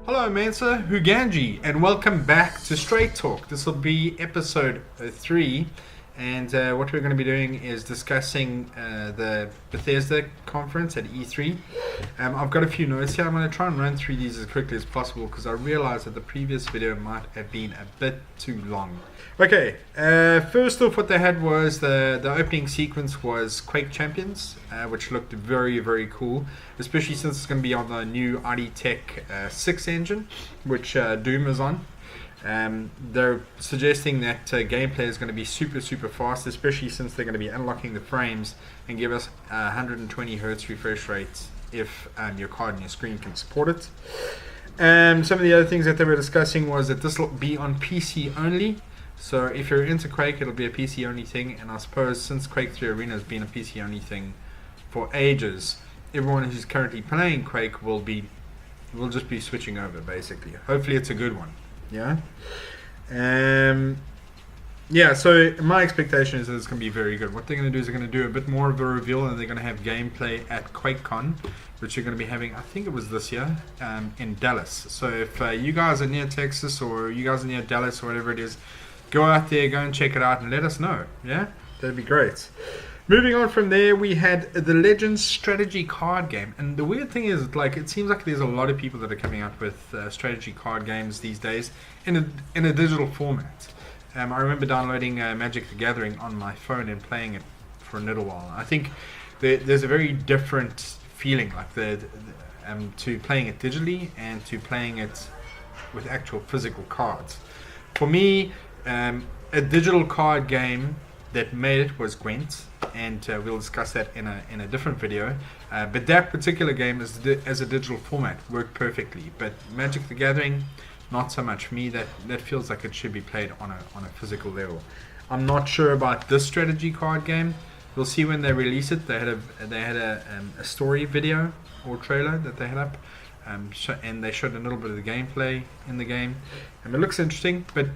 Hello Mensa, Huganji, and welcome back to Straight Talk. This will be episode 3, and what we're going to be doing is discussing the Bethesda conference at E3. I've got a few notes here. I'm going to try and run through these as quickly as possible because I realized that the previous video might have been a bit too long. Okay, first off, what they had was the opening sequence was Quake Champions, which looked very, very cool, especially since it's going to be on the new ID Tech 6 engine, which Doom is on. They're suggesting that gameplay is going to be super fast, especially since they're going to be unlocking the frames and give us 120 Hz refresh rates if your card and your screen can support it. Some of the other things that they were discussing was that this will be on PC only. So if you're into Quake, it'll be a PC only thing, and I suppose since Quake 3 Arena has been a PC only thing for ages, everyone who's currently playing Quake will just be switching over basically. Hopefully it's a good one. Yeah. So my expectation is that it's going to be very good. What they're going to do is they're going to do a bit more of a reveal, and they're going to have gameplay at QuakeCon, which you're going to be having, I think it was this year, in Dallas. So if you guys are near Texas, or you guys are near Dallas, or whatever it is, go out there, go and check it out, and let us know. Yeah, that'd be great. Moving on from there, we had the Legends strategy card game, and the weird thing is, like, it seems like there's a lot of people that are coming out with strategy card games these days in a digital format. I remember downloading Magic the Gathering on my phone and playing it for a little while. I think there's a very different feeling, like to playing it digitally and to playing it with actual physical cards. For me, a digital card game that made it was Gwent, and we'll discuss that in a different video. But that particular game as a digital format worked perfectly. But Magic the Gathering, not so much. For me, that feels like it should be played on a physical level. I'm not sure about this strategy card game. We'll see when they release it. They had a story video or trailer that they had up, and they showed a little bit of the gameplay in the game, and it looks interesting. But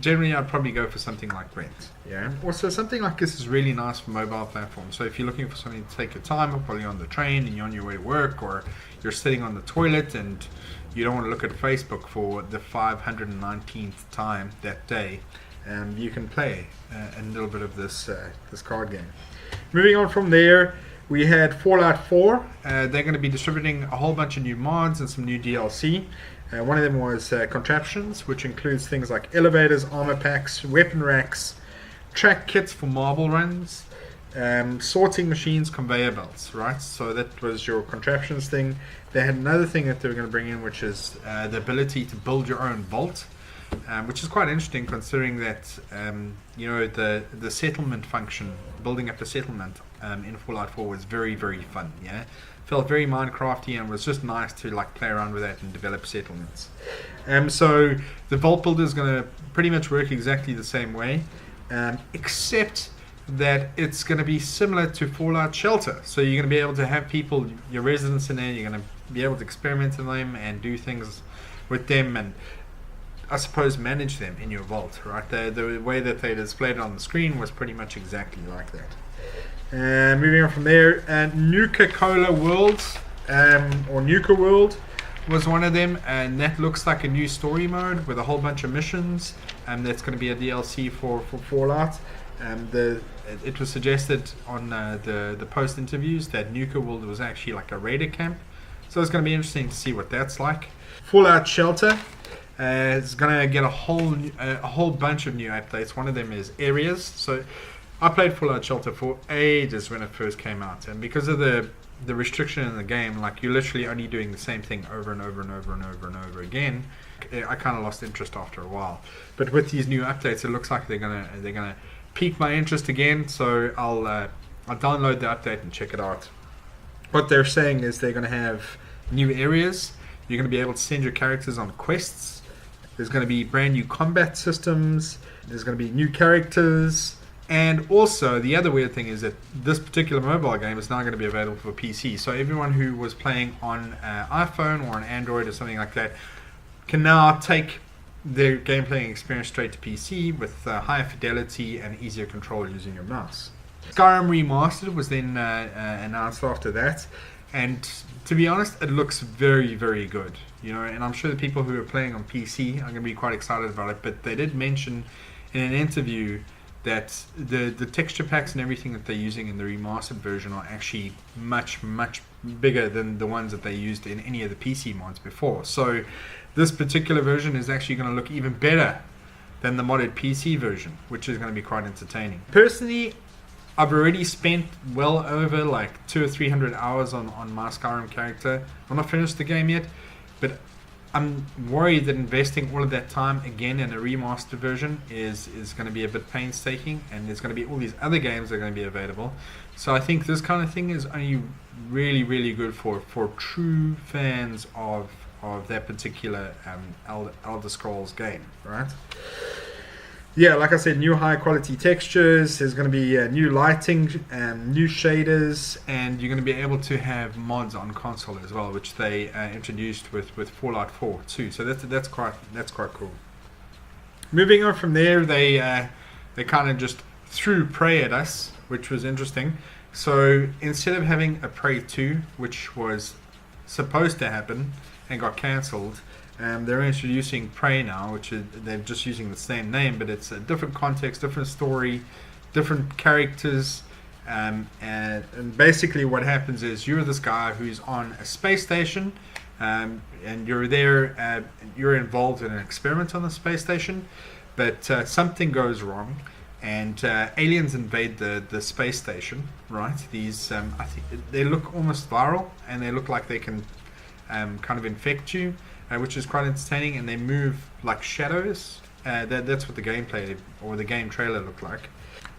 generally, I'd probably go for something like Gwent. Yeah. Also, something like this is really nice for mobile platforms. So if you're looking for something to take your time, or probably on the train and you're on your way to work, or you're sitting on the toilet and you don't want to look at Facebook for the 519th time that day, you can play a little bit of this card game. Moving on from there, we had Fallout 4. They're going to be distributing a whole bunch of new mods and some new DLC. One of them was contraptions, which includes things like elevators, armor packs, weapon racks, track kits for marble runs, sorting machines, conveyor belts, right? So that was your contraptions thing. They had another thing that they were going to bring in, which is the ability to build your own vault, which is quite interesting considering that the settlement function, building up the settlement in Fallout 4 was very fun. Yeah. Felt very Minecrafty, and was just nice to like play around with that and develop settlements. So the vault builder is going to pretty much work exactly the same way, except that it's going to be similar to Fallout Shelter. So you're going to be able to have people, your residents in there, you're going to be able to experiment with them and do things with them, and I suppose manage them in your vault, right? The way that they displayed it on the screen was pretty much exactly like that. Moving on from there, Nuka-Cola Worlds, or Nuka World was one of them, and that looks like a new story mode with a whole bunch of missions, and that's going to be a DLC for Fallout. It was suggested on the post interviews that Nuka World was actually like a raider camp, so it's going to be interesting to see what that's like. Fallout Shelter is going to get a whole bunch of new updates. One of them is areas. So I played Fallout Shelter for ages when it first came out, and because of the restriction in the game, like you're literally only doing the same thing over and over again, I kind of lost interest after a while. But with these new updates, it looks like they're gonna pique my interest again. So I'll download the update and check it out. What they're saying is they're gonna have new areas. You're gonna be able to send your characters on quests. There's gonna be brand new combat systems. There's gonna be new characters. And also, the other weird thing is that this particular mobile game is now going to be available for PC. So everyone who was playing on iPhone or an Android or something like that can now take their gameplay experience straight to PC with higher fidelity and easier control using your mouse. Skyrim Remastered was then announced after that. And to be honest, it looks very, very good. And I'm sure the people who are playing on PC are going to be quite excited about it. But they did mention in an interview that the texture packs and everything that they're using in the remastered version are actually much, much bigger than the ones that they used in any of the PC mods before. So this particular version is actually going to look even better than the modded PC version, which is going to be quite entertaining. Personally, I've already spent well over like 200 or 300 hours on my Skyrim character. I'm not finished the game yet, but I'm worried that investing all of that time again in a remastered version is going to be a bit painstaking, and there's going to be all these other games that are going to be available. So I think this kind of thing is only really, really good for true fans of that particular Elder Scrolls game, right? Yeah, like I said, new high quality textures. There's going to be new lighting, new shaders, and you're going to be able to have mods on console as well, which they introduced with Fallout 4 too. So that's quite cool. Moving on from there, they kind of just threw Prey at us, which was interesting. So instead of having a Prey 2, which was supposed to happen and got cancelled, they're introducing Prey now, which they're just using the same name, but it's a different context, different story, different characters, and basically what happens is you're this guy who's on a space station, and you're there, you're involved in an experiment on the space station, but something goes wrong, and aliens invade the space station, right? These, I think they look almost viral, and they look like they can kind of infect you, which is quite entertaining, and they move like shadows. That's what the gameplay or the game trailer looked like.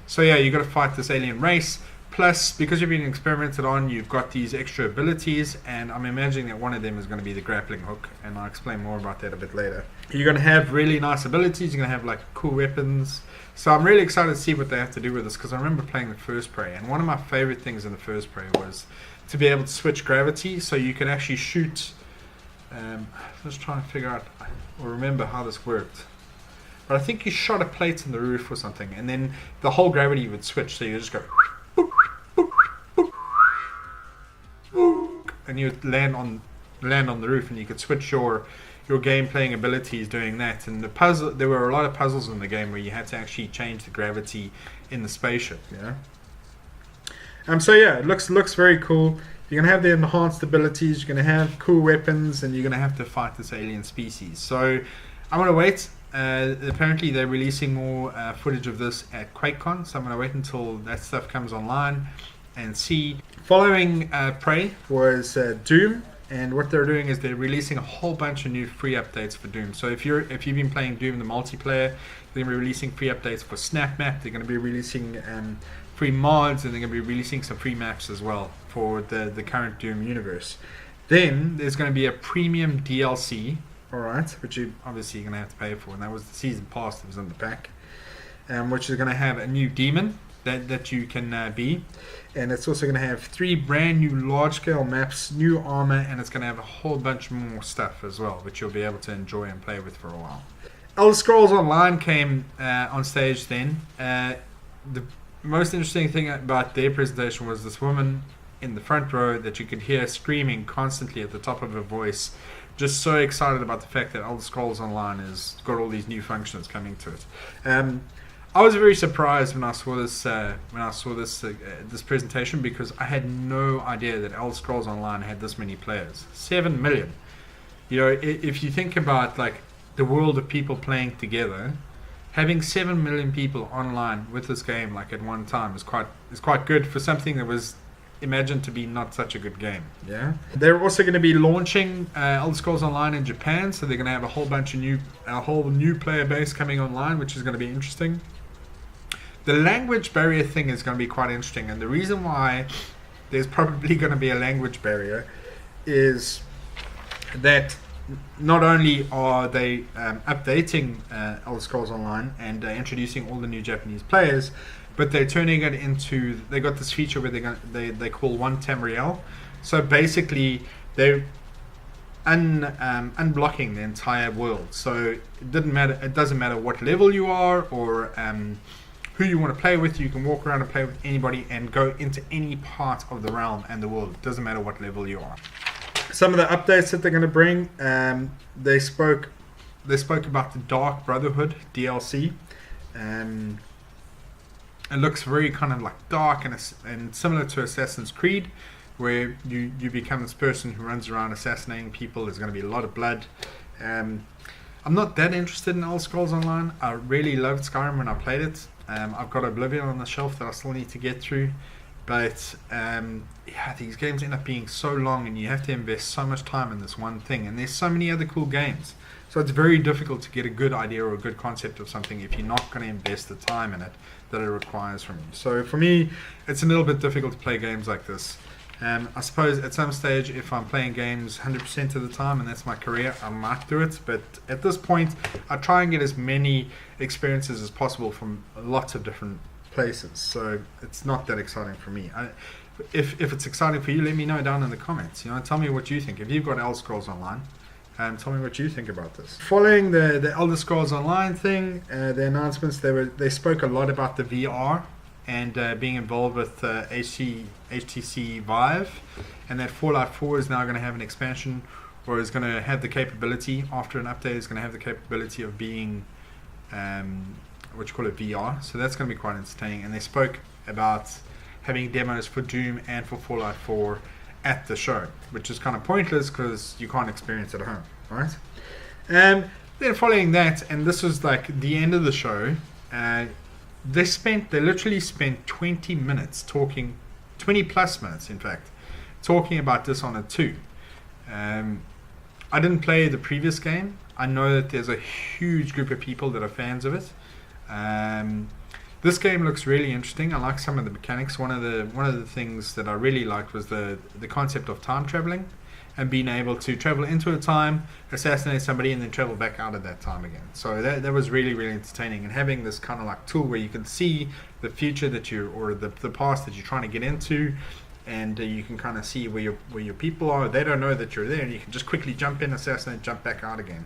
So yeah, you got to fight this alien race. Plus, because you've been experimented on, you've got these extra abilities, and I'm imagining that one of them is going to be the grappling hook, and I'll explain more about that a bit later. You're going to have really nice abilities. You're going to have like cool weapons. So I'm really excited to see what they have to do with this, because I remember playing the first Prey, and one of my favorite things in the first Prey was to be able to switch gravity, so you could actually shoot. Let's try and figure out or remember how this worked. But I think you shot a plate in the roof or something, and then the whole gravity would switch, so you just go and you would land on the roof, and you could switch your game playing abilities doing that. And there were a lot of puzzles in the game where you had to actually change the gravity in the spaceship. So yeah, it looks very cool. You're going to have the enhanced abilities, you're going to have cool weapons, and you're going to have to fight this alien species. So I'm going to wait. Apparently they're releasing more footage of this at QuakeCon, so I'm going to wait until that stuff comes online and see. Following Prey was Doom, and what they're doing is they're releasing a whole bunch of new free updates for Doom. So if you've been playing Doom the multiplayer, they're going to be releasing free updates for Snap Map. They're going to be releasing free mods, and they're going to be releasing some free maps as well for the current Doom universe. Then there's going to be a premium DLC, alright, which you obviously going to have to pay for, and that was the season pass that was in the pack, which is going to have a new demon that you can be, and it's also going to have 3 brand new large scale maps, new armor, and it's going to have a whole bunch more stuff as well, which you'll be able to enjoy and play with for a while. Elder Scrolls Online came on stage then. The most interesting thing about their presentation was this woman in the front row that you could hear screaming constantly at the top of her voice, just so excited about the fact that Elder Scrolls Online has got all these new functions coming to it. I was very surprised when I saw this presentation, because I had no idea that Elder Scrolls Online had this many players. 7 million. If you think about like the world of people playing together, having 7 million people online with this game like at one time is quite good for something that was imagined to be not such a good game. Yeah. They're also going to be launching Elder Scrolls Online in Japan, so they're going to have a whole new player base coming online, which is going to be interesting. The language barrier thing is going to be quite interesting, and the reason why there's probably going to be a language barrier is that not only are they updating Elder Scrolls Online and introducing all the new Japanese players, but they're turning it into, they got this feature where they call one Tamriel. So basically they're unblocking the entire world. So it doesn't matter what level you are, or who you want to play with. You can walk around and play with anybody and go into any part of the realm and the world. It doesn't matter what level you are. Some of the updates that they're going to bring, they spoke about the Dark Brotherhood DLC. It looks very kind of like dark and similar to Assassin's Creed, where you become this person who runs around assassinating people. There's going to be a lot of blood. I'm not that interested in Elder Scrolls Online. I really loved Skyrim when I played it. I've got Oblivion on the shelf that I still need to get through. But these games end up being so long, and you have to invest so much time in this one thing. And there's so many other cool games. So it's very difficult to get a good idea or a good concept of something if you're not going to invest the time in it that it requires from you. So for me, it's a little bit difficult to play games like this. I suppose at some stage, if I'm playing games 100% of the time and that's my career, I might do it. But at this point, I try and get as many experiences as possible from lots of different places. So it's not that exciting for me. If it's exciting for you, let me know down in the comments. Tell me what you think. If you've got Elder Scrolls Online, tell me what you think about this. Following the Elder Scrolls Online thing, the announcements, they spoke a lot about the VR and being involved with HTC Vive, and that Fallout 4 is now going to have an expansion, or is going to have the capability, after an update, is going to have the capability of being VR. So that's going to be quite entertaining. And they spoke about having demos for Doom and for Fallout 4 at the show, which is kind of pointless because you can't experience it at home, right? Then following that, and this was like the end of the show, they literally spent 20 minutes talking, 20 plus minutes in fact, talking about Dishonored 2. I didn't play the previous game. I know that there's a huge group of people that are fans of it. This game looks really interesting. I like some of the mechanics. One of the things that I really liked was the concept of time traveling and being able to travel into a time, assassinate somebody, and then travel back out of that time again. So that was really, really entertaining. And having this kind of like tool where you can see the future or the past that you're trying to get into, and you can kind of see where your people are. They don't know that you're there, and you can just quickly jump in, assassinate, jump back out again.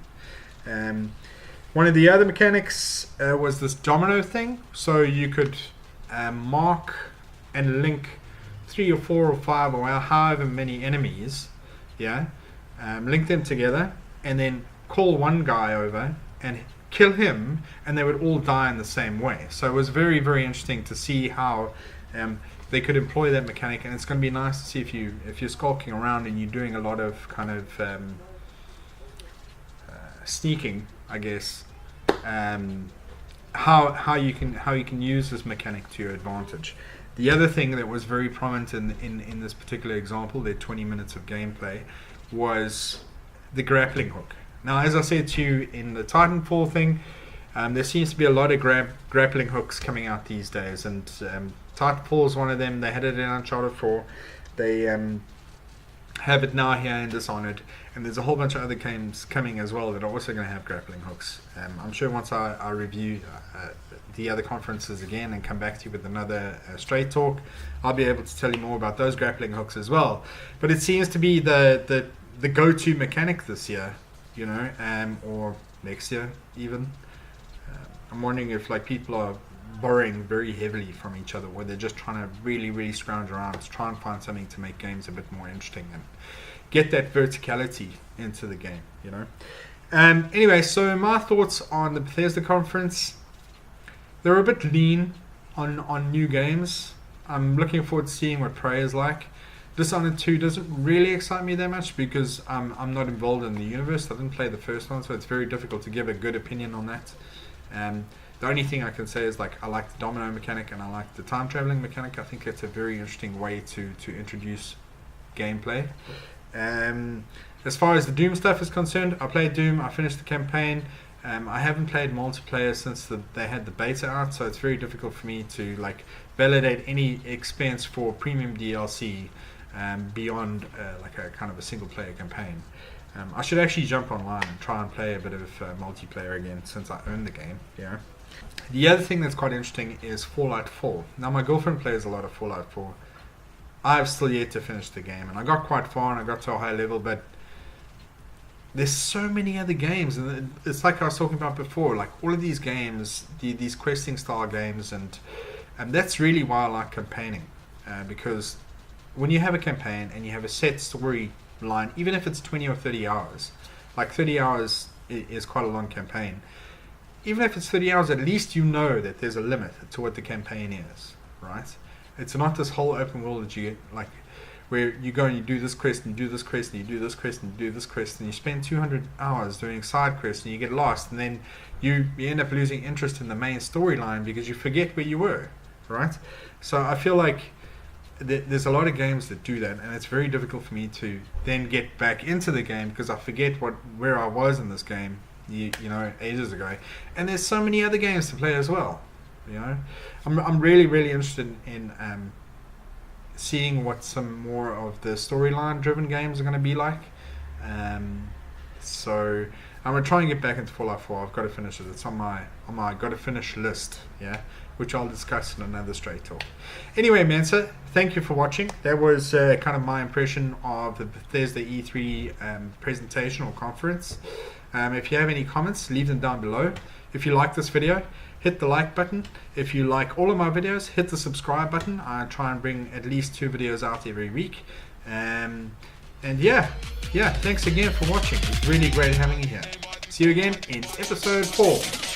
One of the other mechanics was this domino thing. So you could mark and link 3 or 4 or 5 or however many enemies, link them together, and then call one guy over and kill him, and they would all die in the same way. So it was very, very interesting to see how they could employ that mechanic. And it's going to be nice to see if you're skulking around and you're doing a lot of kind of sneaking, I guess, how you can use this mechanic to your advantage. The other thing that was very prominent in this particular example, their 20 minutes of gameplay, was the grappling hook. Now, as I said to you in the Titanfall thing, there seems to be a lot of grappling hooks coming out these days, and Titanfall is one of them. They had it in Uncharted 4. They have it now here in Dishonored, and there's a whole bunch of other games coming as well that are also going to have grappling hooks. I'm sure once I review the other conferences again and come back to you with another straight talk, I'll be able to tell you more about those grappling hooks as well. But it seems to be the go-to mechanic this year, or next year even. I'm wondering if people are borrowing very heavily from each other, or they're just trying to really, really scrounge around to try and find something to make games a bit more interesting and get that verticality into the game, Anyway, so my thoughts on the Bethesda conference, they're a bit lean on new games. I'm looking forward to seeing what Prey is like. Dishonored 2 doesn't really excite me that much because I'm not involved in the universe. I didn't play the first one, so it's very difficult to give a good opinion on that. The only thing I can say is I like the domino mechanic and I like the time traveling mechanic. I think it's a very interesting way to introduce gameplay. As far as the Doom stuff is concerned, I played Doom. I finished the campaign. I haven't played multiplayer since they had the beta out, so it's very difficult for me to validate any expense for premium DLC beyond a kind of a single player campaign. I should actually jump online and try and play a bit of multiplayer again since I own the game. The other thing that's quite interesting is Fallout 4. Now, my girlfriend plays a lot of Fallout 4. I have still yet to finish the game, and I got quite far and I got to a high level, but there's so many other games, and it's like I was talking about before, like all of these games, these questing style games, and that's really why I like campaigning, because when you have a campaign and you have a set story line, even if it's 20 or 30 hours, like 30 hours is quite a long campaign. Even if it's 30 hours, at least you know that there's a limit to what the campaign is, right? It's not this whole open world that you get, like, where you go and you do this quest and you do this quest and you do this quest and you do this quest and you spend 200 hours doing side quests and you get lost, and then you end up losing interest in the main storyline because you forget where you were, right? So I feel like there's a lot of games that do that, and it's very difficult for me to then get back into the game because I forget where I was in this game, you know, ages ago. And there's so many other games to play as well. You know, I'm really interested in seeing what some more of the storyline driven games are going to be like. So I'm gonna try and get back into Fallout 4. I've got to finish it. It's on my got to finish list. Yeah, which I'll discuss in another straight talk. Anyway, Mensa, thank you for watching. That was kind of my impression of the Bethesda E3 presentation or conference. If you have any comments, leave them down below. If you like this video, hit the like button. If you like all of my videos, hit the subscribe button. I try and bring at least 2 videos out every week. And yeah, thanks again for watching. It's really great having you here. See you again in episode 4.